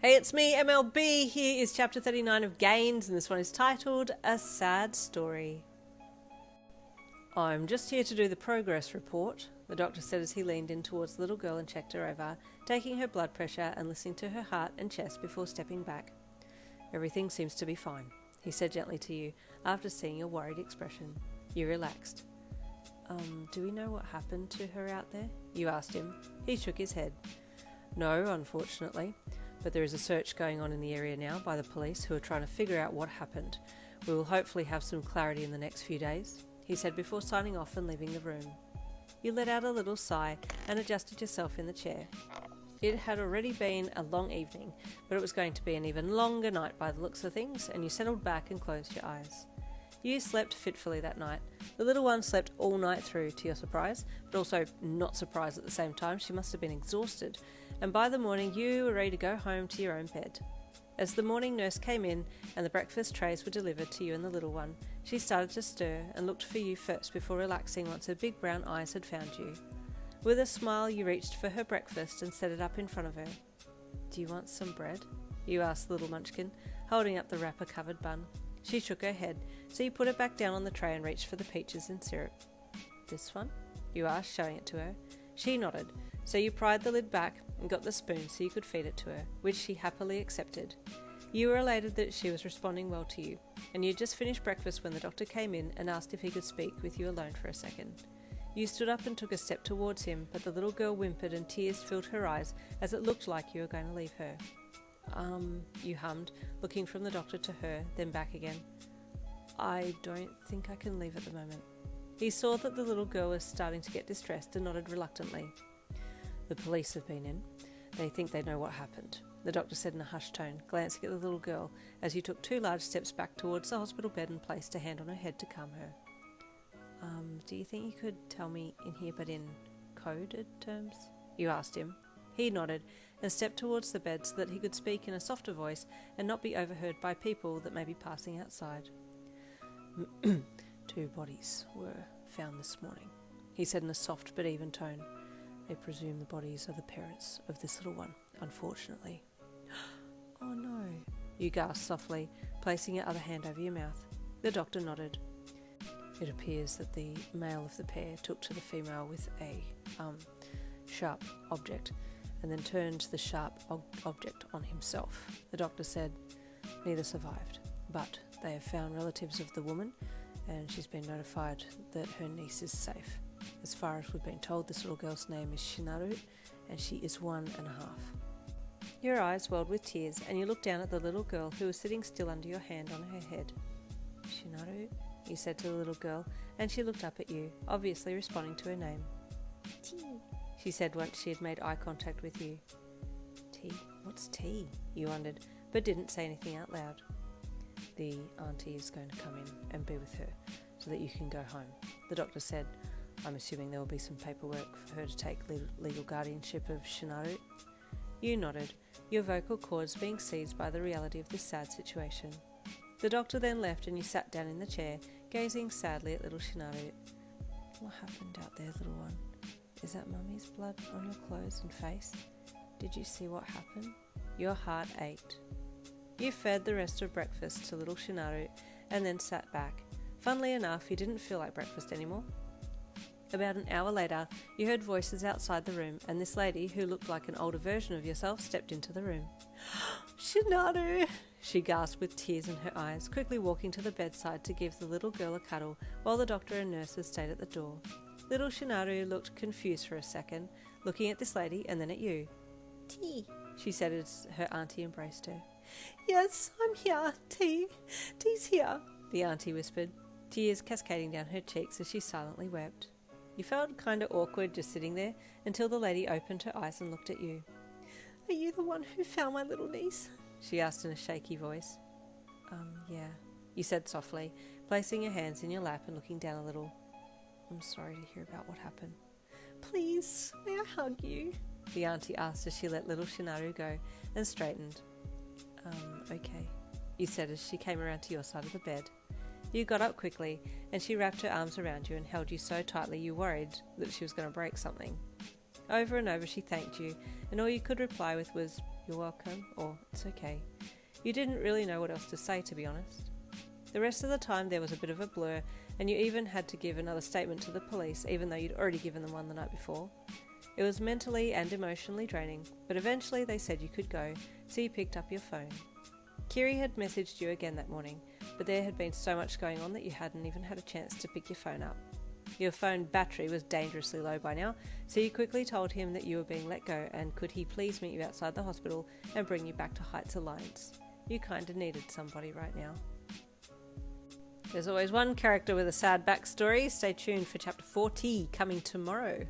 Hey, it's me, MLB. Here is chapter 39 of Gains, and this one is titled A Sad Story. I'm just here to do the progress report, the doctor said as he leaned in towards the little girl and checked her over, taking her blood pressure and listening to her heart and chest before stepping back. Everything seems to be fine, he said gently to you, after seeing your worried expression. You relaxed. Do we know what happened to her out there? You asked him. He shook his head. No, unfortunately. But there is a search going on in the area now by the police who are trying to figure out what happened. We will hopefully have some clarity in the next few days, he said before signing off and leaving the room. You let out a little sigh and adjusted yourself in the chair. It had already been a long evening, but it was going to be an even longer night by the looks of things, and you settled back and closed your eyes. You slept fitfully that night. The little one slept all night through, to your surprise, but also not surprised at the same time. She must have been exhausted, and by the morning you were ready to go home to your own bed. As the morning nurse came in and the breakfast trays were delivered to you and the little one, she started to stir and looked for you first before relaxing once her big brown eyes had found you. With a smile you reached for her breakfast and set it up in front of her. Do you want some bread? You asked the little munchkin, holding up the wrapper-covered bun. She shook her head, so you put it back down on the tray and reached for the peaches and syrup. This one? You asked, showing it to her. She nodded, so you pried the lid back and got the spoon so you could feed it to her, which she happily accepted. You were elated that she was responding well to you, and you had just finished breakfast when the doctor came in and asked if he could speak with you alone for a second. You stood up and took a step towards him, but the little girl whimpered and tears filled her eyes as it looked like you were going to leave her. You hummed, looking from the doctor to her, then back again. I don't think I can leave at the moment. He saw that the little girl was starting to get distressed and nodded reluctantly. The police have been in. They think they know what happened, the doctor said in a hushed tone, glancing at the little girl as you took 2 large steps back towards the hospital bed and placed a hand on her head to calm her. Do you think you could tell me in here but in coded terms? You asked him. He nodded and stepped towards the bed so that he could speak in a softer voice and not be overheard by people that may be passing outside. 2 bodies were found this morning, he said in a soft but even tone. They presume the bodies of the parents of this little one, unfortunately. Oh no, you gasped softly, placing your other hand over your mouth. The doctor nodded. It appears that the male of the pair took to the female with a sharp object and then turned the sharp object on himself. The doctor said neither survived, but they have found relatives of the woman and she's been notified that her niece is safe. As far as we've been told, this little girl's name is Shinaru and she is 1.5. Your eyes welled with tears and you looked down at the little girl who was sitting still under your hand on her head. Shinaru, you said to the little girl, and she looked up at you, obviously responding to her name. Tea, she said once she had made eye contact with you. Tea? What's tea? You wondered, but didn't say anything out loud. The auntie is going to come in and be with her so that you can go home, the doctor said. I'm assuming there will be some paperwork for her to take legal guardianship of Shinaru. You nodded, your vocal cords being seized by the reality of this sad situation. The doctor then left and you sat down in the chair, gazing sadly at little Shinaru. What happened out there, little one? Is that Mummy's blood on your clothes and face? Did you see what happened? Your heart ached. You fed the rest of breakfast to little Shinaru and then sat back. Funnily enough, you didn't feel like breakfast anymore. About an hour later, you heard voices outside the room, and this lady, who looked like an older version of yourself, stepped into the room. Shinaru! She gasped with tears in her eyes, quickly walking to the bedside to give the little girl a cuddle while the doctor and nurses stayed at the door. Little Shinaru looked confused for a second, looking at this lady and then at you. Tea, she said as her auntie embraced her. Yes, I'm here, Tea. Tea's here, the auntie whispered, tears cascading down her cheeks as she silently wept. You felt kind of awkward just sitting there until the lady opened her eyes and looked at you. Are you the one who found my little niece? She asked in a shaky voice. Yeah, you said softly, placing your hands in your lap and looking down a little. I'm sorry to hear about what happened. Please, may I hug you? The auntie asked as she let little Shinaru go and straightened. Okay, you said as she came around to your side of the bed. You got up quickly and she wrapped her arms around you and held you so tightly you worried that she was going to break something. Over and over she thanked you, and all you could reply with was, you're welcome, or it's okay. You didn't really know what else to say, to be honest. The rest of the time there was a bit of a blur, and you even had to give another statement to the police, even though you'd already given them one the night before. It was mentally and emotionally draining, but eventually they said you could go, so you picked up your phone. Kiri had messaged you again that morning, but there had been so much going on that you hadn't even had a chance to pick your phone up. Your phone battery was dangerously low by now, so you quickly told him that you were being let go and could he please meet you outside the hospital and bring you back to Heights Alliance. You kinda needed somebody right now. There's always one character with a sad backstory. Stay tuned for chapter 40 coming tomorrow.